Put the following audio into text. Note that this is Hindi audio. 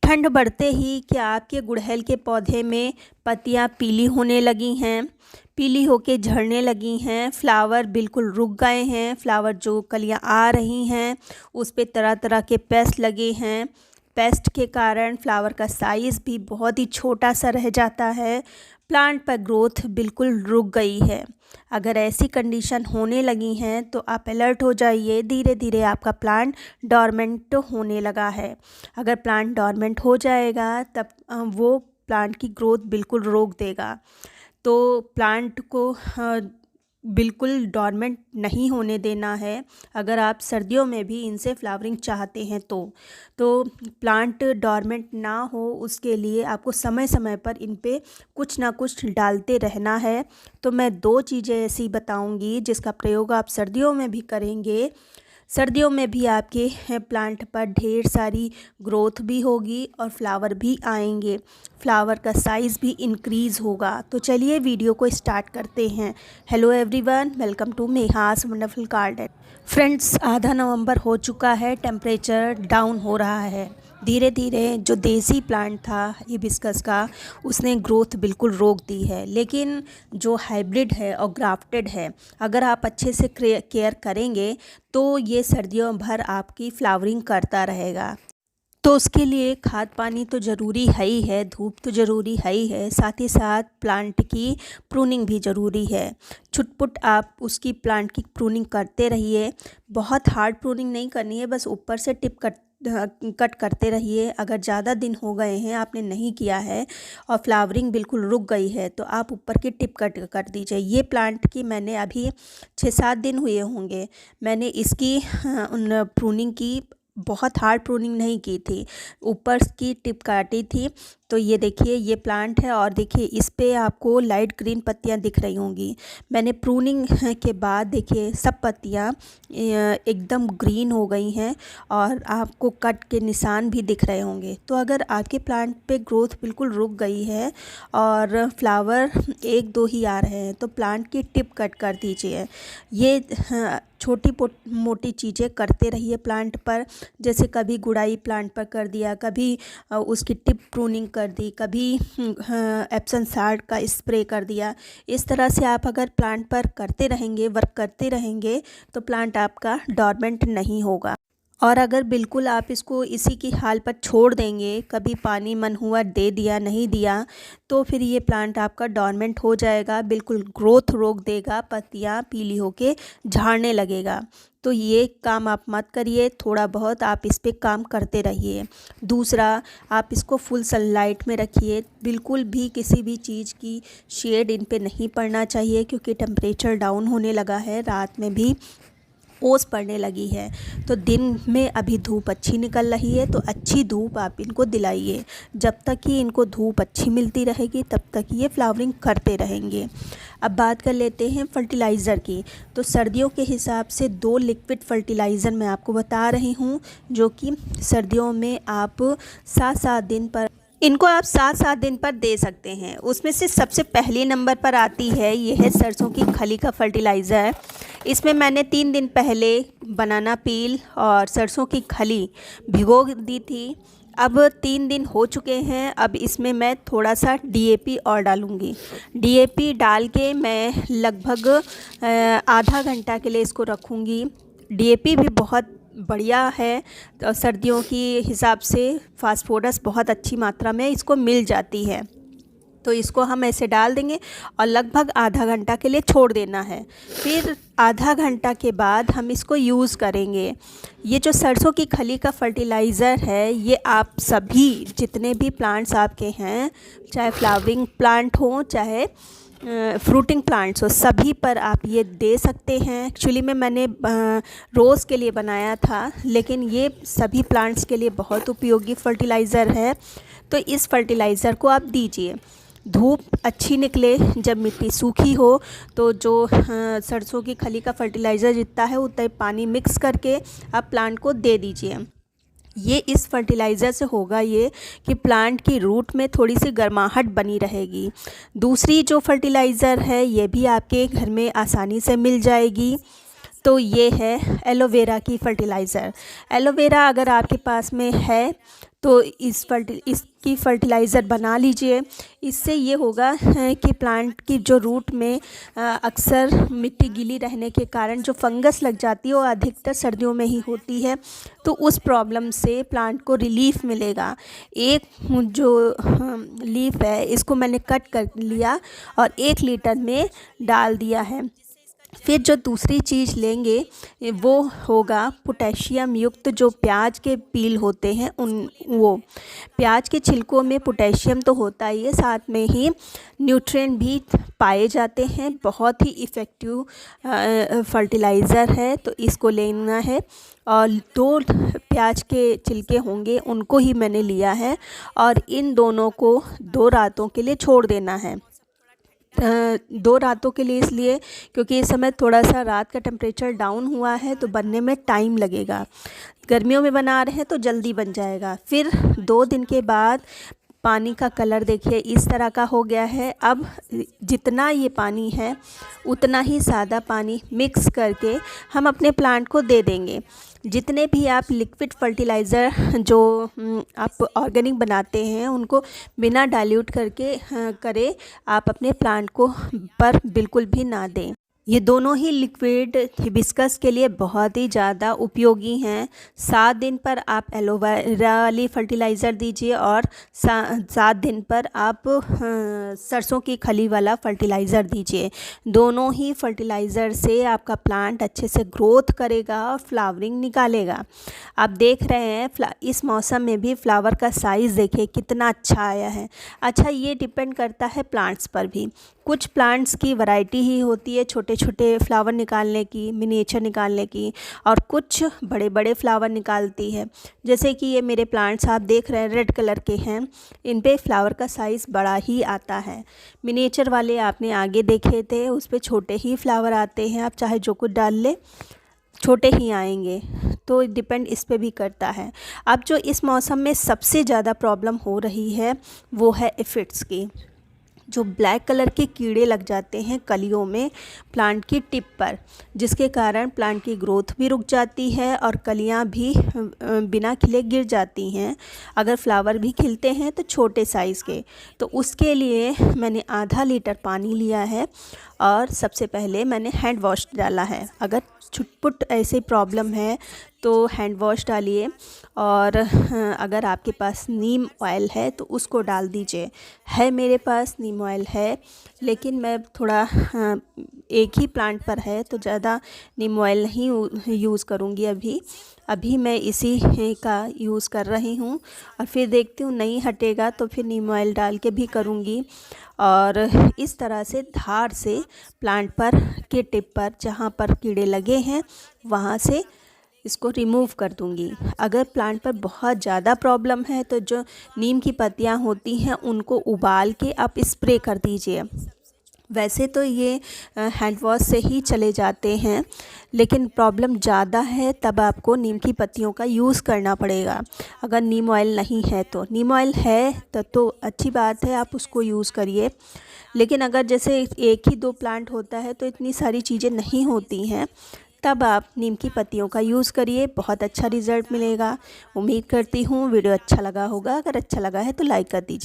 ठंड बढ़ते ही क्या आपके गुड़हल के पौधे में पत्तियां पीली होने लगी हैं, पीली होके झड़ने लगी हैं, फ्लावर बिल्कुल रुक गए हैं, फ्लावर जो कलियां आ रही हैं उस पे तरह तरह के पेस्ट लगे हैं। पेस्ट के कारण फ्लावर का साइज़ भी बहुत ही छोटा सा रह जाता है, प्लांट पर ग्रोथ बिल्कुल रुक गई है। अगर ऐसी कंडीशन होने लगी हैं तो आप अलर्ट हो जाइए, धीरे धीरे आपका प्लांट डोरमेंट होने लगा है। अगर प्लांट डोरमेंट हो जाएगा तब वो प्लांट की ग्रोथ बिल्कुल रोक देगा। तो प्लांट को बिल्कुल डोरमेंट नहीं होने देना है। अगर आप सर्दियों में भी इनसे फ्लावरिंग चाहते हैं तो प्लांट डोरमेंट ना हो उसके लिए आपको समय समय पर इन पे कुछ ना कुछ डालते रहना है। तो मैं 2 चीज़ें ऐसी बताऊंगी जिसका प्रयोग आप सर्दियों में भी करेंगे। सर्दियों में भी आपके प्लांट पर ढेर सारी ग्रोथ भी होगी और फ्लावर भी आएंगे, फ्लावर का साइज़ भी इंक्रीज़ होगा। तो चलिए वीडियो को स्टार्ट करते हैं। Hello everyone, welcome to Meha's wonderful garden. Friends, आधा नवंबर हो चुका है, टेम्परेचर डाउन हो रहा है। धीरे धीरे जो देसी प्लांट था हिबिस्कस का उसने ग्रोथ बिल्कुल रोक दी है, लेकिन जो हाइब्रिड है और ग्राफ्टेड है अगर आप अच्छे से केयर करेंगे तो ये सर्दियों भर आपकी फ्लावरिंग करता रहेगा। तो उसके लिए खाद पानी तो ज़रूरी है ही है, धूप तो ज़रूरी है ही है, साथ ही साथ प्लांट की प्रूनिंग भी ज़रूरी है। छुटपुट आप उसकी प्लांट की प्रूनिंग करते रहिए। बहुत हार्ड प्रूनिंग नहीं करनी है, बस ऊपर से टिप कट करते रहिए। अगर ज़्यादा दिन हो गए हैं आपने नहीं किया है और फ्लावरिंग बिल्कुल रुक गई है तो आप ऊपर की टिप कट कर दीजिए। ये प्लांट की मैंने अभी 6-7 दिन हुए होंगे मैंने इसकी प्रूनिंग की, बहुत हार्ड प्रूनिंग नहीं की थी, ऊपर की टिप काटी थी। तो ये देखिए ये प्लांट है और देखिए इस पे आपको लाइट ग्रीन पत्तियां दिख रही होंगी। मैंने प्रूनिंग के बाद देखिए सब पत्तियां एकदम ग्रीन हो गई हैं और आपको कट के निशान भी दिख रहे होंगे। तो अगर आपके प्लांट पे ग्रोथ बिल्कुल रुक गई है और फ्लावर 1-2 ही आ रहे हैं तो प्लांट की टिप कट कर दीजिए। ये छोटी मोटी चीज़ें करते रहिए प्लांट पर, जैसे कभी गुड़ाई प्लांट पर कर दिया, कभी उसकी टिप प्रूनिंग कर दी, कभी एप्सम साल्ट का स्प्रे कर दिया। इस तरह से आप अगर प्लांट पर करते रहेंगे, वर्क करते रहेंगे तो प्लांट आपका डोरमेंट नहीं होगा। और अगर बिल्कुल आप इसको इसी की हाल पर छोड़ देंगे, कभी पानी मन हुआ दे दिया नहीं दिया, तो फिर ये प्लांट आपका डोरमेंट हो जाएगा, बिल्कुल ग्रोथ रोक देगा, पत्तियाँ पीली होके झाड़ने लगेगा। तो ये काम आप मत करिए, थोड़ा बहुत आप इस पे काम करते रहिए। दूसरा, आप इसको फुल सनलाइट में रखिए, बिल्कुल भी किसी भी चीज़ की शेड इन पे नहीं पड़ना चाहिए क्योंकि टेम्परेचर डाउन होने लगा है, रात में भी ओस पड़ने लगी है। तो दिन में अभी धूप अच्छी निकल रही है तो अच्छी धूप आप इनको दिलाइए। जब तक कि इनको धूप अच्छी मिलती रहेगी तब तक ये फ्लावरिंग करते रहेंगे। अब बात कर लेते हैं फर्टिलाइज़र की। तो सर्दियों के हिसाब से 2 लिक्विड फर्टिलाइज़र मैं आपको बता रही हूँ जो कि सर्दियों में आप 7-7 दिन पर इनको आप 7-7 दिन पर दे सकते हैं। उसमें से सबसे पहले नंबर पर आती है, ये है सरसों की खली का फर्टिलाइज़र। इसमें मैंने 3 दिन पहले बनाना पील और सरसों की खली भिगो दी थी। अब 3 दिन हो चुके हैं, अब इसमें मैं थोड़ा सा डीएपी और डालूँगी। डीएपी डाल के मैं लगभग आधा घंटा के लिए इसको रखूँगी। डीएपी भी बहुत बढ़िया है, तो सर्दियों की हिसाब से फास्फोरस बहुत अच्छी मात्रा में इसको मिल जाती है। तो इसको हम ऐसे डाल देंगे और लगभग आधा घंटा के लिए छोड़ देना है। फिर आधा घंटा के बाद हम इसको यूज़ करेंगे। ये जो सरसों की खली का फर्टिलाइज़र है ये आप सभी जितने भी प्लांट्स आपके हैं, चाहे फ्लावरिंग प्लांट हो चाहे फ्रूटिंग प्लांट्स हो, सभी पर आप ये दे सकते हैं। एक्चुअली में मैंने रोज़ के लिए बनाया था, लेकिन ये सभी प्लांट्स के लिए बहुत उपयोगी फर्टिलाइज़र है। तो इस फर्टिलाइज़र को आप दीजिए। धूप अच्छी निकले, जब मिट्टी सूखी हो तो जो सरसों की खली का फर्टिलाइज़र जितना है उतना ही पानी मिक्स करके आप प्लांट को दे दीजिए। ये इस फर्टिलाइज़र से होगा ये कि प्लांट की रूट में थोड़ी सी गर्माहट बनी रहेगी। दूसरी जो फर्टिलाइज़र है ये भी आपके घर में आसानी से मिल जाएगी। तो ये है एलोवेरा की फर्टिलाइज़र। एलोवेरा अगर आपके पास में है तो इसकी फर्टिलाइज़र बना लीजिए। इससे ये होगा कि प्लांट की जो रूट में अक्सर मिट्टी गीली रहने के कारण जो फंगस लग जाती है वो अधिकतर सर्दियों में ही होती है, तो उस प्रॉब्लम से प्लांट को रिलीफ मिलेगा। एक जो लीफ है इसको मैंने कट कर लिया और 1 लीटर में डाल दिया है। फिर जो दूसरी चीज़ लेंगे वो होगा पोटेशियम युक्त जो प्याज के पील होते हैं वो प्याज के छिलकों में पोटेशियम तो होता ही है, साथ में ही न्यूट्रिएंट भी पाए जाते हैं। बहुत ही इफ़ेक्टिव फर्टिलाइज़र है, तो इसको लेना है। और 2 प्याज के छिलके होंगे उनको ही मैंने लिया है और इन दोनों को 2 रातों के लिए छोड़ देना है। 2 रातों के लिए इसलिए क्योंकि इस समय थोड़ा सा रात का टेम्परेचर डाउन हुआ है तो बनने में टाइम लगेगा। गर्मियों में बना रहे हैं तो जल्दी बन जाएगा। फिर 2 दिन के बाद पानी का कलर देखिए इस तरह का हो गया है। अब जितना ये पानी है उतना ही सादा पानी मिक्स करके हम अपने प्लांट को दे देंगे। जितने भी आप लिक्विड फर्टिलाइज़र जो आप ऑर्गेनिक बनाते हैं उनको बिना डाइल्यूट करके करें, आप अपने प्लांट को पर बिल्कुल भी ना दें। ये दोनों ही लिक्विड हिबिस्कस के लिए बहुत ही ज़्यादा उपयोगी हैं। 7 दिन पर आप एलोवेरा वाली फर्टिलाइज़र दीजिए और 7 दिन पर आप सरसों की खली वाला फर्टिलाइज़र दीजिए। दोनों ही फर्टिलाइज़र से आपका प्लांट अच्छे से ग्रोथ करेगा और फ्लावरिंग निकालेगा। आप देख रहे हैं इस मौसम में भी फ्लावर का साइज़ देखिए कितना अच्छा आया है। अच्छा, ये डिपेंड करता है प्लांट्स पर भी। कुछ प्लांट्स की वैरायटी ही होती है छोटे छोटे फ्लावर निकालने की, मिनिएचर निकालने की, और कुछ बड़े बड़े फ्लावर निकालती है। जैसे कि ये मेरे प्लांट्स आप देख रहे हैं रेड कलर के हैं, इन पे फ्लावर का साइज़ बड़ा ही आता है। मिनिएचर वाले आपने आगे देखे थे, उस पे छोटे ही फ्लावर आते हैं। आप चाहे जो कुछ डाल ले छोटे ही आएंगे, तो डिपेंड इस पे भी करता है। अब जो इस मौसम में सबसे ज़्यादा प्रॉब्लम हो रही है वो है एफिड्स की। जो ब्लैक कलर के कीड़े लग जाते हैं कलियों में प्लांट की टिप पर, जिसके कारण प्लांट की ग्रोथ भी रुक जाती है और कलियां भी बिना खिले गिर जाती हैं। अगर फ्लावर भी खिलते हैं तो छोटे साइज़ के। तो उसके लिए मैंने आधा लीटर पानी लिया है और सबसे पहले मैंने हैंड वॉश डाला है। अगर छुटपुट ऐसे प्रॉब्लम है तो हैंड वॉश डालिए, और अगर आपके पास नीम ऑयल है तो उसको डाल दीजिए। है मेरे पास नीम ऑयल है, लेकिन मैं थोड़ा एक ही प्लांट पर है तो ज़्यादा नीम ऑयल नहीं यूज़ करूँगी। अभी मैं इसी का यूज़ कर रही हूँ, और फिर देखती हूँ नहीं हटेगा तो फिर नीम ऑयल डाल के भी करूँगी। और इस तरह से धार से प्लांट पर के टिप पर जहाँ पर कीड़े लगे हैं वहाँ से इसको रिमूव कर दूँगी। अगर प्लांट पर बहुत ज़्यादा प्रॉब्लम है तो जो नीम की पत्तियाँ होती हैं उनको उबाल के आप स्प्रे कर दीजिए। वैसे तो ये हैंड वॉश से ही चले जाते हैं, लेकिन प्रॉब्लम ज़्यादा है तब आपको नीम की पत्तियों का यूज़ करना पड़ेगा। अगर नीम ऑयल नहीं है तो, नीम ऑयल है तो अच्छी बात है, आप उसको यूज़ करिए। लेकिन अगर जैसे 1 ही 2 प्लांट होता है तो इतनी सारी चीज़ें नहीं होती हैं, तब आप नीम की पत्तियों का यूज़ करिए, बहुत अच्छा रिज़ल्ट मिलेगा। उम्मीद करती हूँ वीडियो अच्छा लगा होगा। अगर अच्छा लगा है तो लाइक कर दीजिए।